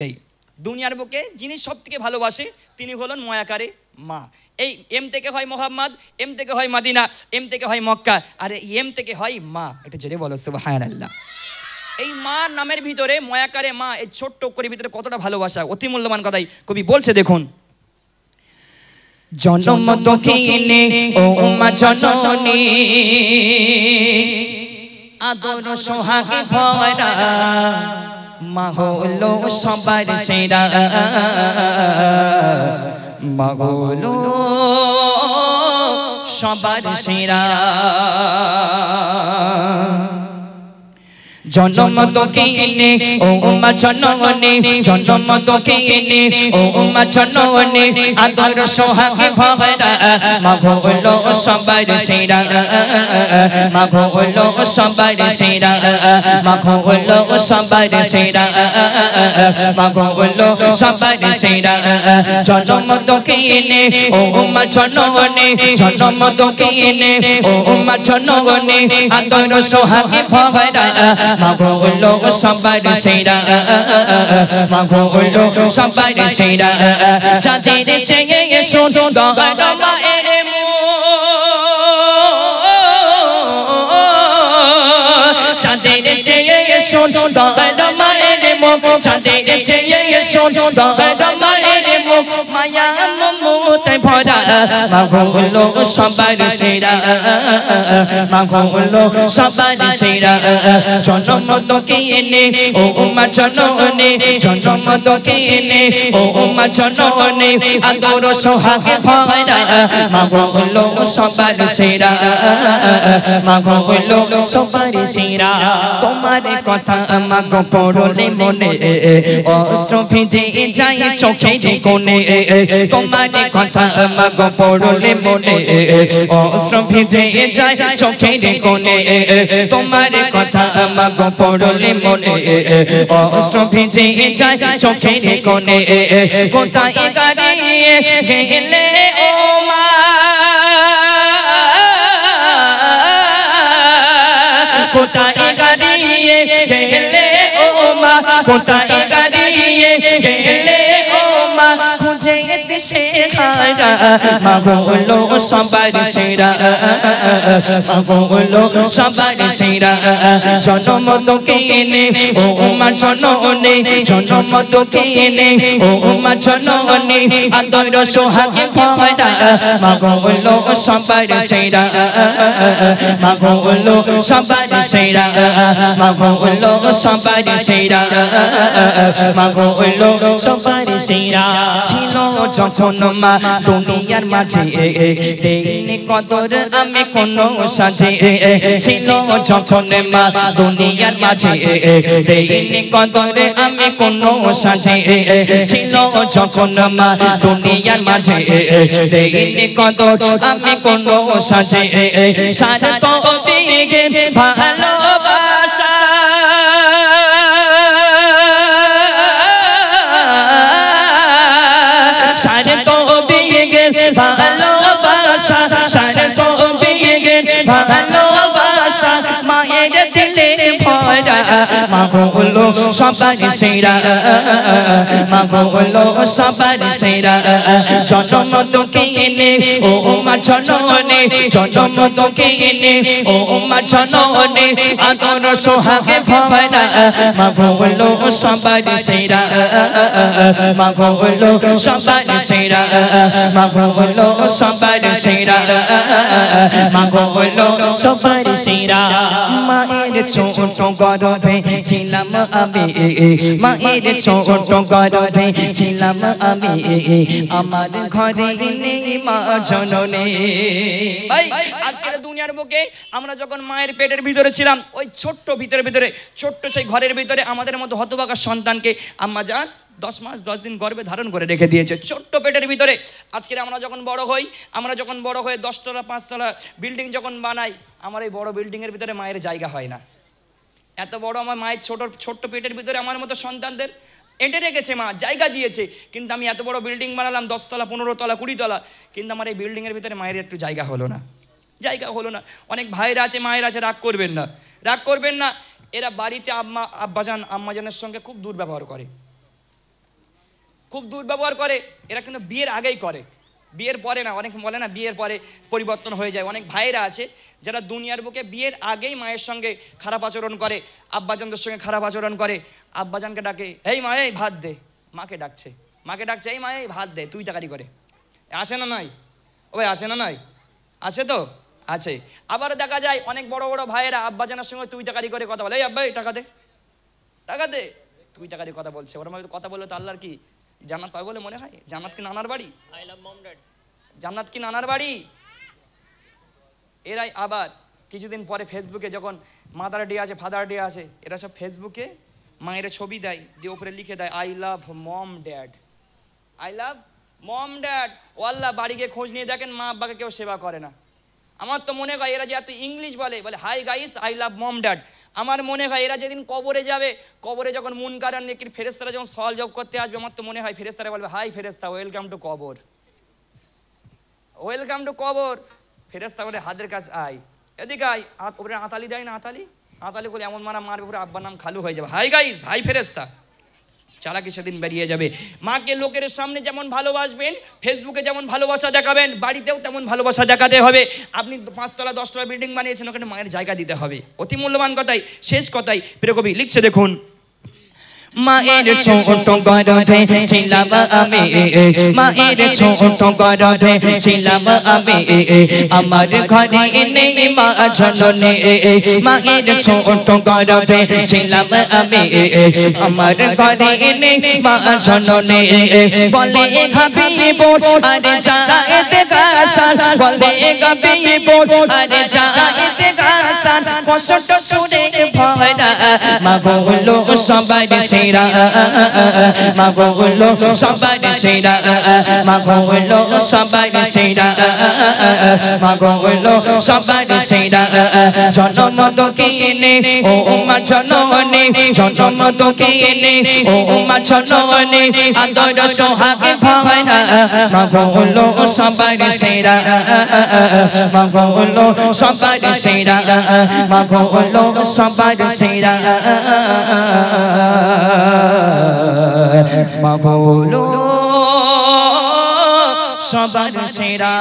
এই দুনিয়ার বুকে যিনি সব থেকে ভালোবাসে তিনি হলেন মায়াকারে মা। এই এম থেকে হয় মোহাম্মদ, এম থেকে হয় মদিনা, এম থেকে হয় মক্কা, আর এম থেকে হয় মা। এটা জেনে বলো সুবহানাল্লাহ। এই মা নামের ভিতরে মায়াকারে মা, এই ছোট্ট অক্ষরের ভিতরে কতটা ভালোবাসা, অতি মূল্যবান কথাই কবি বলছে। দেখুন, জনম দক্ষিণে ও মা জননী, আদর সোহাগে ভরা, মা হলো সবার সেরা, মা হলো সবার সেরা। জনম দক্ষিণে ও মা জননী, জনম দক্ষিণে ও মা জননী, আদর সোহাগে ভরা, মা হলো সবার সেরা, মা হলো সবার সেরা, মা হলো সবার সেরা, মা হলো সবার সেরা। জনম দক্ষিণে ও মা জননী, জনম দক্ষিণে ও মা জননী, আদর সোহাগে ভরা, মা হলো সবার সেরা, মা হলো সবার সেরা। চাঁদের চেয়ে সুন্দর মায়ের মুখ, চাঁদের চেয়ে সুন্দর মায়ের মুখ, চাঁদের চেয়ে সুন্দর মায়ের মুখ, মায়া মমতায় ভরা, মা হলো সবার সেরা, মা হলো সবার সেরা। জনম দক্ষিণে ও মা জননী, জনম দক্ষিণে ও মা জননী, আদর সোহাগে ভরা, মা হলো সবার সেরা, মা হলো সবার সেরা। তোমার কথা মা গো পড়লে মনে, অস্ত্র ভিজে যায় চোখের কোণে, তোমার কথা মা গো পড়লে মনে, অস্ত্র ভিজে যায় চোখের কোণে, তোমার কথা মা গো পড়লে মনে, অস্ত্র ভিজে যায় চোখের কোণে। কোথায় গাড়িয়ে গেলে ও মা, কোথায় গাড়িয়ে গেলে ও মা, কোথায় গাড়িয়ে গেলে ও মা, খুঁজে দেশে হারা, মা হলো সবার সেরা, মা হলো সবার সেরা। জনম দক্ষিণে ও মা জননী, জনম দক্ষিণে ও মা জননী, আদর সোহাগে ভরা, মা হলো সবার সেরা, মা হলো সবার সেরা, মা হলো সবার সেরা, মা হলো সবার সেরা। ছিল যখন মা দুনিয়ার মাঝে, দেইনি কদর আমি কোনো সাজে, ছিল যখন মা দুনিয়ার মাঝে, দেইনি কদর আমি কোনো সাজে, ছিল যখন মা দুনিয়ার মাঝে, দেইনি কদর আমি কোনো সাজে। সারা তবিগে ভালোবাসা, সারা তবিগে ভালোবাসা, সারা তবিগে ভালোবাসা, মায়ের দিলে ভরা, মা হলো সবার সেরা, মা হলো সবার সেরা। জনম দক্ষিণে ও মা জননী, জনম দক্ষিণে ও মা জননী, আদর সোহাগে ভরা, মা হলো সবার সেরা, মা হলো সবার সেরা, মা হলো সবার সেরা, মা হলো সবার সেরা। মায়ের ছোট গর্ভে ছিলাম আমি, মায়ের ছোট গর্ভে ছিলাম আমি, আমার ঘরে নেই মা জননী। ভাই, আজকের দুনিয়ার বুকে আমরা যখন মায়ের পেটের ভিতরে ছিলাম, ওই ছোট্ট ভিতরে ছোট্ট সেই ঘরের ভিতরে আমাদের মতো হতভাগা সন্তানকে আম্মা জান 10 মাস 10 দিন গর্ভে ধারণ করে রেখে দিয়েছে, ছোট্ট পেটের ভিতরে। আজকে আমরা যখন বড় হই, আমরা যখন বড় হয়ে 10 তলা 5 তলা বিল্ডিং যখন বানাই, আমার এই বড় বিল্ডিংয়ের ভিতরে মায়ের জায়গা হয় না। এত বড় আমার মায়ের ছোট্ট পেটের ভিতরে আমার মতো সন্তানদের এঁটে রেখেছে মা, জায়গা দিয়েছে। কিন্তু আমি এত বড় বিল্ডিং বানালাম, 10 তলা 15 তলা 20 তলা, কিন্তু আমার এই বিল্ডিংয়ের ভিতরে মায়ের একটু জায়গা হলো না, জায়গা হলো না। অনেক ভাইরা আছে, মায়ের আছে, রাগ করবেন না, রাগ করবেন না। এরা বাড়িতে আব্বাজান আম্মাজানের সঙ্গে খুব দুর্ব্যবহার করে, খুব দুর্ব্যবহার করে। এরা কিন্তু বিয়ের আগেই করে, বিয়ের পরে না। অনেক বলে না বিয়ের পরে পরিবর্তন হয়ে যায়। অনেক ভাইরা আছে যারা দুনিয়ার বুকে বিয়ের আগেই মায়ের সঙ্গে খারাপ আচরণ করে, আব্বাজানদের সঙ্গে খারাপ আচরণ করে। আব্বাজানকে ডাকে, এই মা এই ভাত দে, মাকে ডাকছে, মাকে ডাকছে, এই মা এই ভাত দে, তুই টাকারি করে। আছে না নাই? ওই আছে না নাই? আছে তো আছে। আবার দেখা যায় অনেক বড় বড় ভাইয়েরা আব্বাজানের সঙ্গে তুই টাকারি করে কথা বলে, এই আব্বা এই টাকা দে, টাকা দে, তুই টাকারি কথা বলছে। ওরা কথা বললে তো আল্লাহর কি জান্নাত পাবে বলে মনে হয়? জান্নাত কি নানার বাড়ি? জান্নাত কি নানার বাড়ি? এরাই আবার কিছুদিন পরে ফেসবুকে যখন মাদার ডে আছে, ফাদার ডে আছে, এরা সব ফেসবুকে মায়ের ছবি দেয়, দিয়ে উপরে লিখে দেয় I love mom dad, I love mom dad. ও আল্লাহ, বাড়ি গিয়ে খোঁজ নিয়ে দেখেন মা আব্বাকে কেউ সেবা করে না। আমার তো মনে হয় এরা যে এত ইংলিশ বলে, বলে hi guys I love mom dad, আমার মনে হয় এরা যেদিন কবরে যাবে, কবরে যখন মুনকার আর নেকির ফেরেশতারা যখন সওয়াল জবাব করতে আসবে, আমার তো মনে হয় ফেরেশতারা বলবে হাই ফেরেশতা, ওয়েলকাম টু কবর, ওয়েলকাম টু কবর। ফেরেশতা বলে হাতের কাছে আয়, এদিকে আয়, ওপরে আতালি দেয় না, আতালি, আতালি বলে এমন মারা মারবে পুরো আব্বার নাম খালু হয়ে যাবে। হাই গাইস, হাই ফেরেশতা, চালাকি সেদিন বেরিয়ে যাবে। মাকে লোকের সামনে যেমন ভালোবাসবেন, ফেসবুকে যেমন ভালোবাসা দেখাবেন, বাড়িতেও তেমন ভালোবাসা দেখাতে হবে। আপনি 5 তলা 10 তলা বিল্ডিং বানিয়েছেন, ওখানে মায়ের জায়গা দিতে হবে। অতি মূল্যবান কথাই, শেষ কথাই প্রিয় কবি লিখছে দেখুন, মায়ের ছোট গর্ভে ছিলাম আমি, মায়ের ছোট গর্ভে ছিলাম আমি, আমার ঘরে নেই মা জননী, মায়ের ছোট গর্ভে ছিলাম আমি, আমার ঘরে নেই মা জননী। বলে হাবিব আরে যাইতে গাসান, বলে হাবিব আরে যাইতে গাসান, কষ্ট শুনে ভরা মা বললো সবাই সেরা, মা বললো সবাই সেরা, মা বললো সবাই সেরা, মা বললো সবাই সেরা। জনম তো কিনে ও মা জননী, জনম তো কিনে ও মা জননী, আদর সোহাগে ভরা মা বললো সবাই সেরা, মা বললো সবাই সেরা, মা বললো সবাই সেরা, মা বললো সবার সেরা।